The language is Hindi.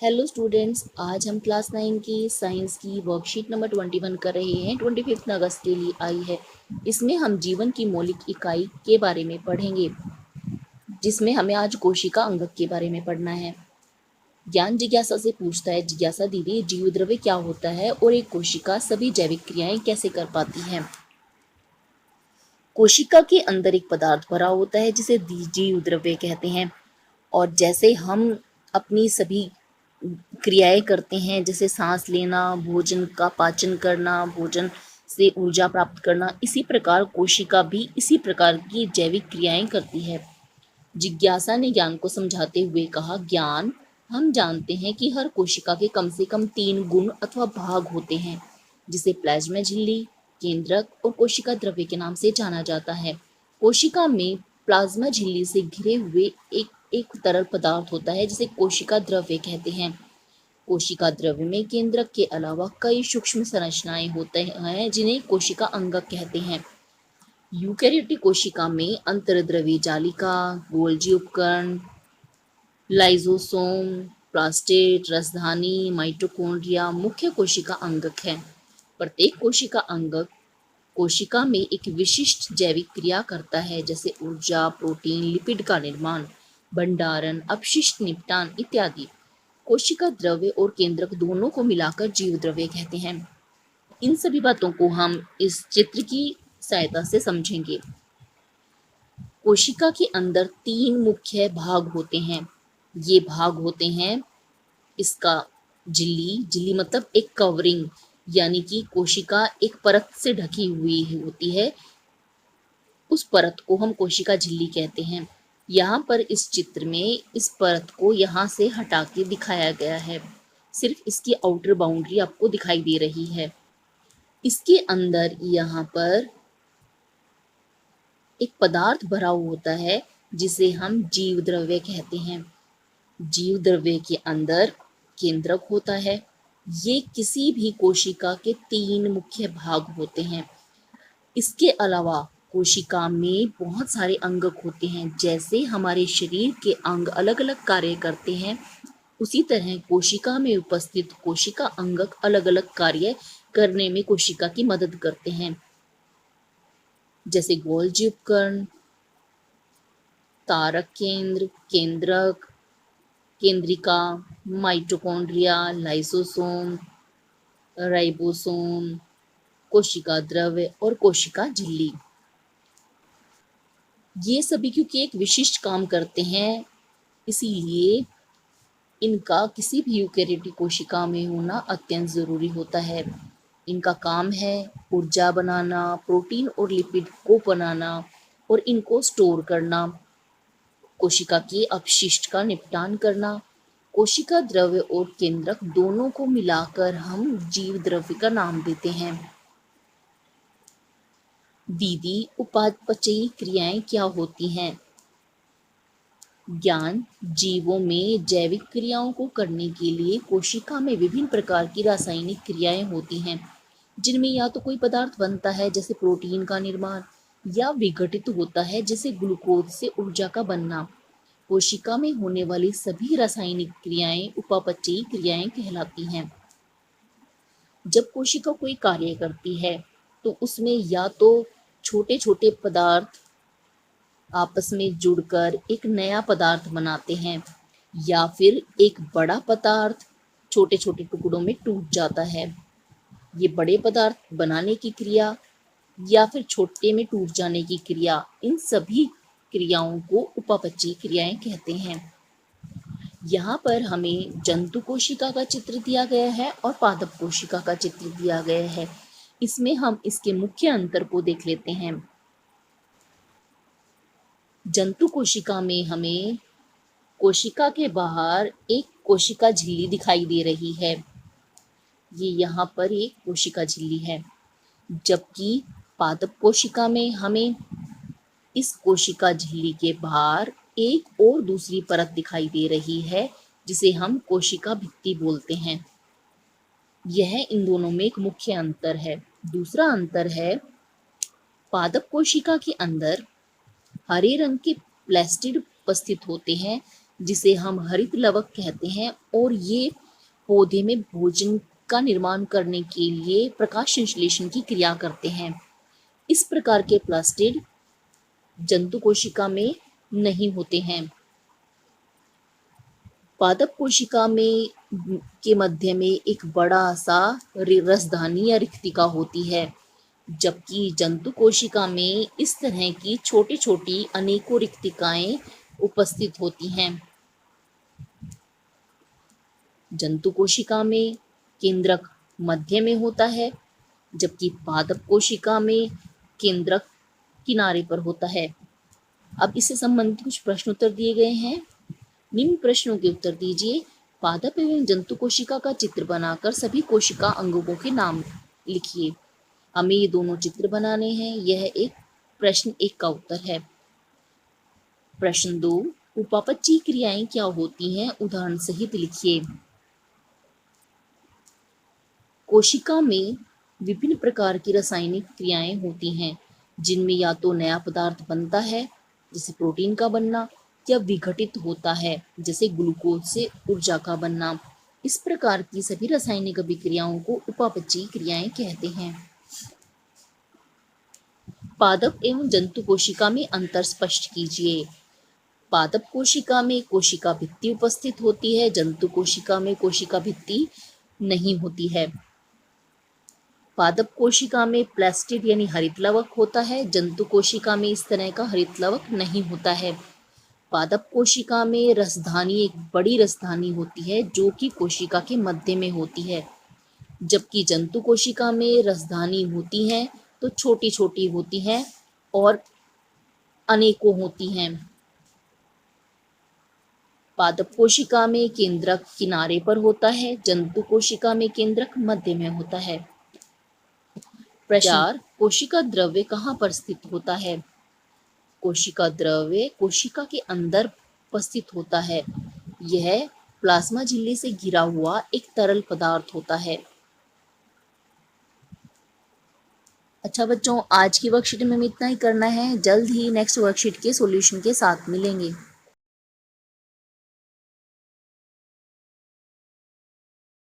हेलो स्टूडेंट्स, आज हम क्लास 9 की साइंस की वर्कशीट नंबर 21 कर रहे हैं। 25 अगस्त के लिए आई है। इसमें हम जीवन की मौलिक इकाई के बारे में पढ़ेंगे, जिसमें हमें आज कोशिका अंगक के बारे में पढ़ना है। ज्ञान जिज्ञासा से पूछता है, जिज्ञासा दीदी जीव द्रव्य क्या होता है और एक कोशिका सभी जैविक क्रियाएं कैसे कर पाती है। कोशिका के अंदर एक पदार्थ भरा होता है जिसे जीव द्रव्य कहते हैं। और जैसे हम अपनी सभी क्रियाएं करते हैं, जैसे सांस लेना, भोजन का पाचन करना, भोजन से ऊर्जा प्राप्त करना, इसी प्रकार कोशिका भी इसी प्रकार की जैविक क्रियाएं करती है। जिज्ञासा ने ज्ञान को समझाते हुए कहा, ज्ञान, हम जानते हैं कि हर कोशिका के कम से कम 3 गुण अथवा भाग होते हैं, जिसे प्लाज्मा झिल्ली, केंद्रक और कोशिका द्रव्य के नाम से जाना जाता है। कोशिका में प्लाज्मा झिल्ली से घिरे हुए एक एक तरल पदार्थ होता है जिसे कोशिका द्रव्य कहते हैं। कोशिका द्रव्य में केंद्रक के अलावा कई सूक्ष्म संरचनाएं होते हैं जिन्हें कोशिका अंगक कहते हैं। यूकेरियोटिक कोशिका में अंतर्द्रव्य जालिका, गोल्जी उपकरण, लाइसोसोम, प्लास्टेट, रसधानी, माइटोकॉन्ड्रिया मुख्य कोशिका अंगक हैं। प्रत्येक कोशिका अंगक कोशिका में एक विशिष्ट जैविक क्रिया करता है, जैसे ऊर्जा, प्रोटीन, लिपिड का निर्माण, भंडारण, अपशिष्ट निपटान इत्यादि। कोशिका द्रव्य और केंद्रक दोनों को मिलाकर जीव द्रव्य कहते हैं। इन सभी बातों को हम इस चित्र की सहायता से समझेंगे। कोशिका के अंदर 3 मुख्य भाग होते हैं। ये भाग होते हैं इसका झिल्ली, झिल्ली मतलब एक कवरिंग, यानी कि कोशिका एक परत से ढकी हुई होती है, उस परत को हम कोशिका झिल्ली कहते हैं। यहाँ पर इस चित्र में इस परत को यहाँ से हटा के दिखाया गया है, सिर्फ इसकी आउटर बाउंड्री आपको दिखाई दे रही है। इसके अंदर यहाँ पर एक पदार्थ भरा हुआ होता है जिसे हम जीव द्रव्य कहते हैं। जीव द्रव्य के अंदर केंद्रक होता है। ये किसी भी कोशिका के 3 मुख्य भाग होते हैं। इसके अलावा कोशिका में बहुत सारे अंगक होते हैं। जैसे हमारे शरीर के अंग अलग अलग कार्य करते हैं, उसी तरह कोशिका में उपस्थित कोशिका अंगक अलग अलग कार्य करने में कोशिका की मदद करते हैं, जैसे गोल्जी उपकरण, तारक केंद्र, केंद्रक, केंद्रिका, माइटोकॉन्ड्रिया, लाइसोसोम, राइबोसोम, कोशिका द्रव्य और कोशिका झिल्ली। ये सभी क्योंकि एक विशिष्ट काम करते हैं, इसीलिए इनका किसी भी यूकेरियोटिक कोशिका में होना अत्यंत ज़रूरी होता है। इनका काम है ऊर्जा बनाना, प्रोटीन और लिपिड को बनाना और इनको स्टोर करना, कोशिका के अपशिष्ट का निपटान करना। कोशिका द्रव्य और केंद्रक दोनों को मिलाकर हम जीव द्रव्य का नाम देते हैं। दीदी, उपापचयी क्रियाएं क्या होती हैं? ज्ञान, जीवों में जैविक क्रियाओं को करने के लिए कोशिका में विभिन्न प्रकार की रासायनिक क्रियाएं होती हैं, जिनमें या तो कोई पदार्थ बनता है जैसे प्रोटीन का निर्माण, या विघटित होता है जैसे ग्लूकोज से ऊर्जा का बनना। कोशिका में होने वाली सभी रासायनिक क्रियाएं उपापचयी क्रियाएं कहलाती हैं। जब कोशिका कोई कार्य करती है तो उसमें या तो छोटे छोटे पदार्थ आपस में जुड़कर एक नया पदार्थ बनाते हैं, या फिर एक बड़ा पदार्थ छोटे छोटे टुकड़ों में टूट जाता है। ये बड़े पदार्थ बनाने की क्रिया या फिर छोटे में टूट जाने की क्रिया, इन सभी क्रियाओं को उपापचयी क्रियाएं कहते हैं। यहाँ पर हमें जंतु कोशिका का चित्र दिया गया है और पादप कोशिका का चित्र दिया गया है। इसमें हम इसके मुख्य अंतर को देख लेते हैं। जंतु कोशिका में हमें कोशिका के बाहर एक कोशिका झिल्ली दिखाई दे रही है। ये यहाँ पर एक कोशिका झिल्ली है, जबकि पादप कोशिका में हमें इस कोशिका झिल्ली के बाहर एक और दूसरी परत दिखाई दे रही है, जिसे हम कोशिका भित्ति बोलते हैं। यह इन दोनों में एक मुख्य अंतर है। दूसरा अंतर है, पादप कोशिका के अंदर हरे रंग के प्लास्टिड उपस्थित होते हैं, जिसे हम हरित लवक कहते हैं, और ये पौधे में भोजन का निर्माण करने के लिए प्रकाश संश्लेषण की क्रिया करते हैं। इस प्रकार के प्लास्टिड जंतु कोशिका में नहीं होते हैं। पादप कोशिका में के मध्य में एक बड़ा सा रसधानी या रिक्तिका होती है, जबकि जंतु कोशिका में इस तरह की छोटी छोटी अनेकों रिक्तिकाएं उपस्थित होती हैं। जंतु कोशिका में केंद्रक मध्य में होता है, जबकि पादप कोशिका में केंद्रक किनारे पर होता है। अब इससे संबंधित कुछ प्रश्न उत्तर दिए गए हैं। निम्न प्रश्नों के उत्तर दीजिए। पादप एवं जंतु कोशिका का चित्र बनाकर सभी कोशिका अंगों के नाम लिखिए। हमें ये दोनों चित्र बनाने हैं। यह एक प्रश्न 1 का उत्तर है। प्रश्न 2, उपापचयी क्रियाएं क्या होती हैं, उदाहरण सहित लिखिए। कोशिका में विभिन्न प्रकार की रासायनिक क्रियाएं होती हैं, जिनमें या तो नया पदार्थ बनता है, जैसे प्रोटीन का बनना, या विघटित होता है, जैसे ग्लूकोज से ऊर्जा का बनना। इस प्रकार की सभी रासायनिक अभिक्रियाओं को उपापचयी क्रियाएं कहते हैं। पादप एवं जंतु कोशिका में अंतर स्पष्ट कीजिए। पादप कोशिका में कोशिका भित्ति उपस्थित होती है, जंतु कोशिका में कोशिका भित्ति नहीं होती है। पादप कोशिका में प्लास्टिड यानी हरित लवक होता है, जंतु कोशिका में इस तरह का हरित लवक नहीं होता है। पादप कोशिका में रसधानी एक बड़ी रसधानी होती है, जो कि कोशिका के मध्य में होती है, जबकि जंतु कोशिका में रसधानी होती हैं तो छोटी छोटी होती हैं और अनेकों होती हैं। पादप कोशिका में केंद्रक किनारे पर होता है, जंतु कोशिका में केंद्रक मध्य में होता है। प्रश्न 4, कोशिका द्रव्य कहाँ पर स्थित होता है? कोशिका द्रव्य कोशिका के अंदर उपस्थित होता है। यह प्लाज्मा झिल्ली से घिरा हुआ एक तरल पदार्थ होता है। अच्छा बच्चों, आज की वर्कशीट में इतना ही करना है। जल्द ही नेक्स्ट वर्कशीट के सॉल्यूशन के साथ मिलेंगे।